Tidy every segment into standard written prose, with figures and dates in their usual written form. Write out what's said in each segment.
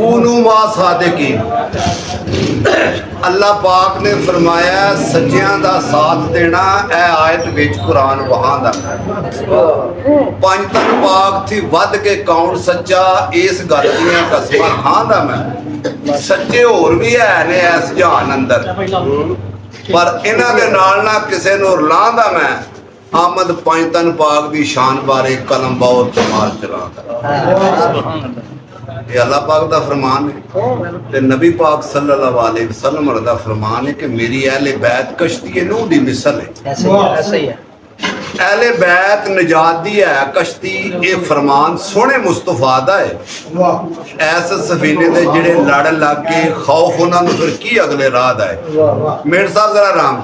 कूनू मा सादिकीन। अल्लाह पाक ने फरमाया सच्चियां दा साथ देना। ए आयत विच कुरान वहां दा पंज तन पाक थी वध के कौन सच्चा, इस गल दियां कसमां खांदा मैं। सच्चे होर भी है ने इस जहान अंदर, पर इन्हां दे नाल ना किसे नूं रलांदा मैं। आमद पंज तन पाक दी शान बारे कलम बहुत कमाल चलांदा। ये अल्लाह पाक दा फरमान है ते नबी पाक सल्लल्लाहु अलैहि वसल्लम दा फरमान है कि मेरी अहले बैत कश्ती नूह दी मिसल है। ऐसे ही है। अहले बैत निजात दी है कश्ती। ये फरमान सोहने मुस्तफा दा है। ऐस सफीने दे जेड़े लड़ लग के खौफ उन्हां नूं फिर की अगले राह दा है। मेरे साहब जरा राम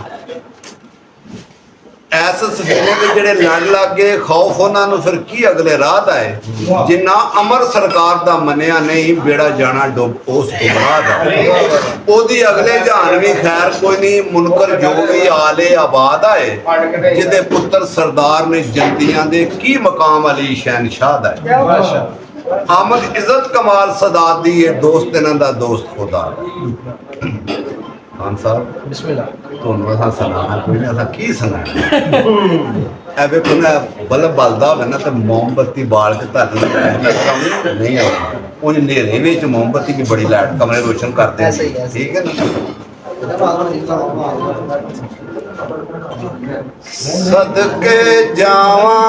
ऐस सफीने के जेड़े लड़ लग गए खौफ उन्होंने फिर की अगले राह दा है। जिन्ना अमर सरकार दा मनिया नहीं बेड़ा जाना डुब उस गुमराह दा। ओदी अगले जहान भी खैर कोई नहीं। मुनकर जो भी आले आबाद आए जिदे पुत्र सरदार ने जंतियां दे की मकाम अली शहनशाह दा है। आमद इज्जत कमाल सदात दी ये दोस्त इन्हां दा दोस्त खुदा। खान साहब बिस्मिल्लाह ਤੁਹਾਨੂੰ ਅਸਾਂ ਸੁਣਾਉਣਾ ਕੋਈ ਨਹੀਂ। ਅਸਾਂ ਕੀ ਸੁਣਾਉਣਾ ਐਵੇਂ ਕੋਈ ਨਾ ਬਲਬ ਬਲਦਾ ਹੋਵੇ ਨਾ ਤੇ ਮੋਮਬੱਤੀ ਬਾਲ ਕੇ ਧਰਨ ਨਹੀਂ ਆਉਂਦਾ। ਉਹ ਹਨੇਰੇ ਵਿੱਚ ਮੋਮਬੱਤੀ ਵੀ ਬੜੀ ਲਾਈਟ ਕਮਰੇ ਰੋਸ਼ਨ ਕਰਦੇ ਆ। ਠੀਕ ਹੈ ਨਾ। ਸਦਕੇ ਜਾਵਾਂ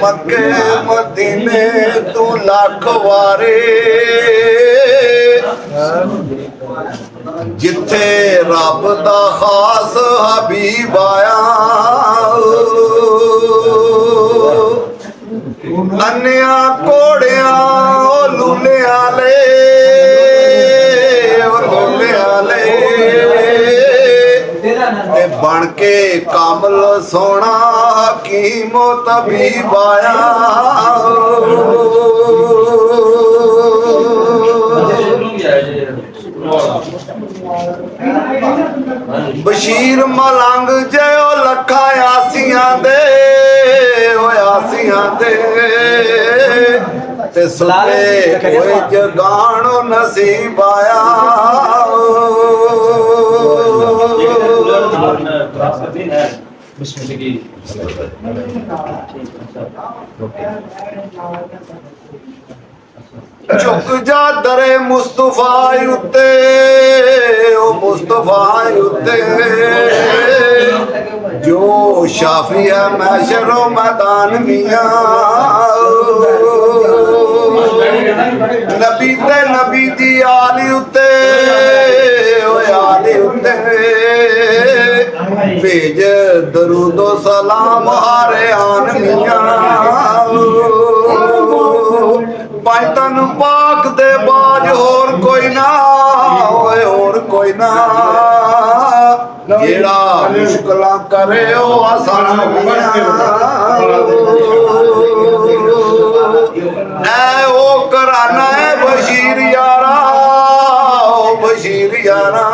ਮੱਕੇ ਮਦੀਨੇ ਤੋਂ ਲੱਖ ਵਾਰੇ जिथे रब दा खास हबीब आया। अन्निया घोड़िया लूले आले बन के कामल सोना हकीम तबीब आया। बशीर मलंग जयो लखा आसियां दे आसियां दे ते सुते कोई जगानो नसीब आया। झुक जा दरे मुस्तफा उत्ते ओ मुस्तफा उत्ते जो शाफी है मैशरो मैदान मियां। नबी ते नबी दी आली उत्ते ओ आली उत्ते भेज दरूदो सलाम हारे आन मियां। पंज तन पाक दे बाज होर कोई ना होए होर कोई ना जेड़ा मुश्किलां करे ओ आसान ऐ ओ कराना है बशीर यारा ओ बशीर यारा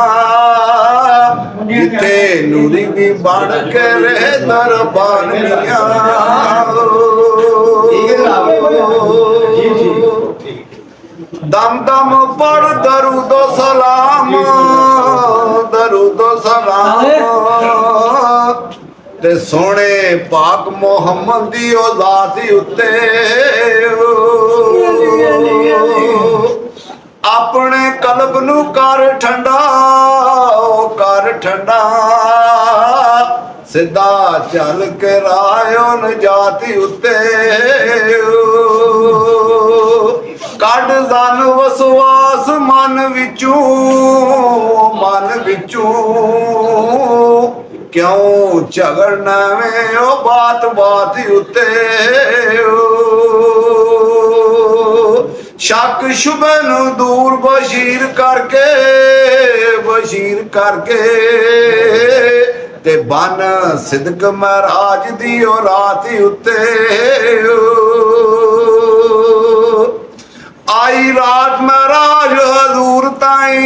जिथे नूरी भी बन के रहे दरबान मियां। दम दम पढ़ दरूदो सलाम दरूदो सलाम ते सोने पाक मोहम्मद दी ओ जात उत्ते अपने कल्ब नू कर ठंडा कर ठंडा। सिद्धा चल के रायो नजाती उत्ते कड जन वसवास मन विचू क्यों झगड़ना में ओ बात बात उत्ते शक शुबे नू दूर बशीर करके ते बन सिदक महराज दी ओ रात उत्ते आई रात महराज हजूर ताई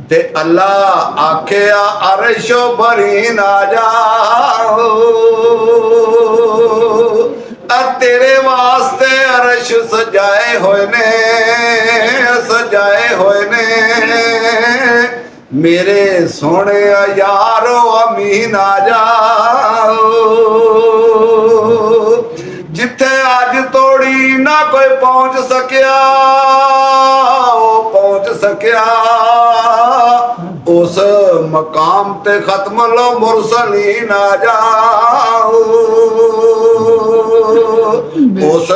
ते अल्लाह आखे अर्शो भरी ना जाओ। ਸਜਾਏ ਹੋਏ ਨੇ ਮੇਰੇ ਸੋਹਣੇ ਯਾਰੋ ਅਮੀਨ ਆ ਜਾਓ ਜਿੱਥੇ ਅੱਜ ਤੋੜੀ ਨਾ ਕੋਈ ਪਹੁੰਚ ਸਕਿਆ ਉਹ ਪਹੁੰਚ ਸਕਿਆ ਉਸ ਮਕਾਮ ਤੇ ਖਤਮ ਲੋ ਮੁਰਸਲੀਨ ਆ ਜਾਓ ਉਸ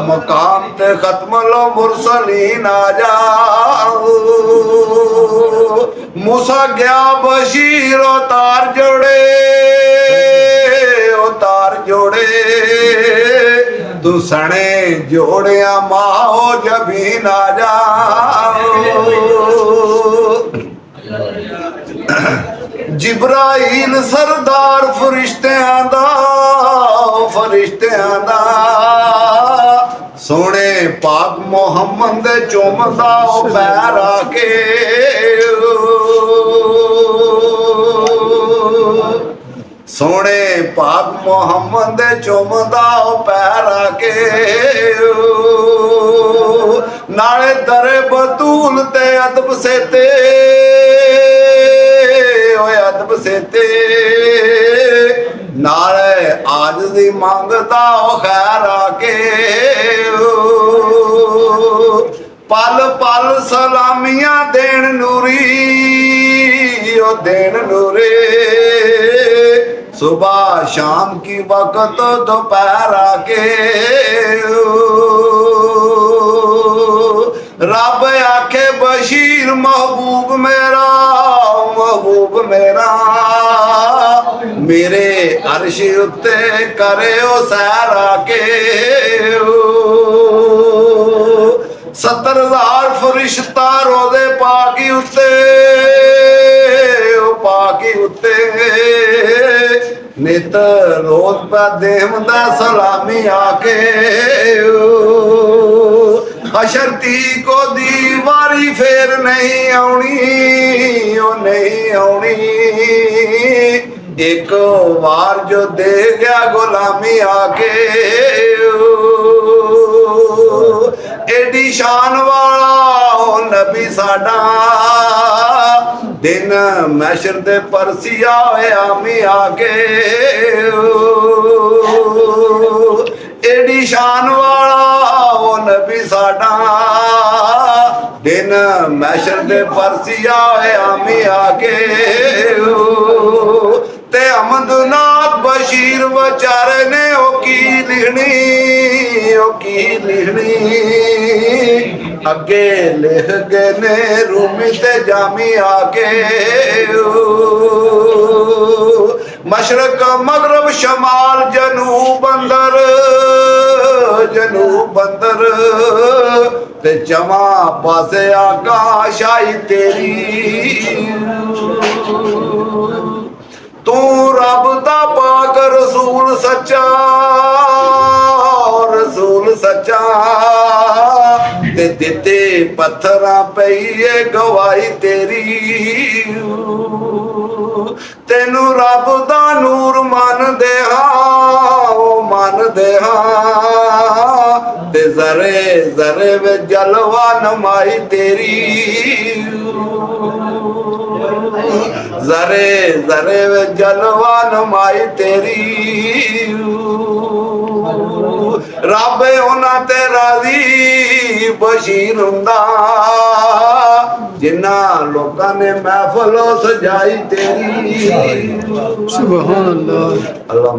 ਮਕਾਮ ਤੇ ਖਤਮ ਲੋ ਮੁਰਸਲੀਨ ਆ ਜਾਓ मूसा गया बशीर तार जोड़े तू सने जोड़िया माओ जबी ना जाओ जिब्राइल सरदार फरिश्तियां दा सोने पाक मोहम्मद दे चुमदा पैर आके सोने पाक मोहम्मद दे चुमदा पैर आके नाले दरे बतूल ते अदब सेते नाले आज दी मंगदा खैर आके पल पल सलामियां देन नूरी सुबह शाम की वक्त दोपहर आके रब आखे बशीर महबूब मेरा मेरे अर्श उत्ते करे ओ सैर आके 70,000 फरिश्ता रोज़े पाकी उत्ते नित रोज पर देवदा सलामी आके हशरती को दीवारी फेर नहीं आउनी एक बार जो दे गया गुलामी आके एडी शान वाला ओ नबी साडा दिन मैशर दे परसिया आमी आके एडी शान वाला ओ नबी साडा दिन मैशर दे परसिया आमी आके ते अमदनाथ बशीर बेचारे ने ओ की लिखनी अगे लिख गए ने रूमी ते जामी आके मशरक मगरब शमाल जनूब अंदर ते जमा पासे आकाश आई तेरी तू रब दा पाक रसूल सच्चा ते दिते पत्थरां पई गवाही तेरी तेनू रब दा नूर मन दे ते जरे जरे वे जलवा नमाई तेरी जरे जरे वे जलवा नमाई तेरी रब उन्हां ते राजी बशीर हुंदा जिन्ना लोकां ने महफल सजाई तेरी सुभान अल्लाह।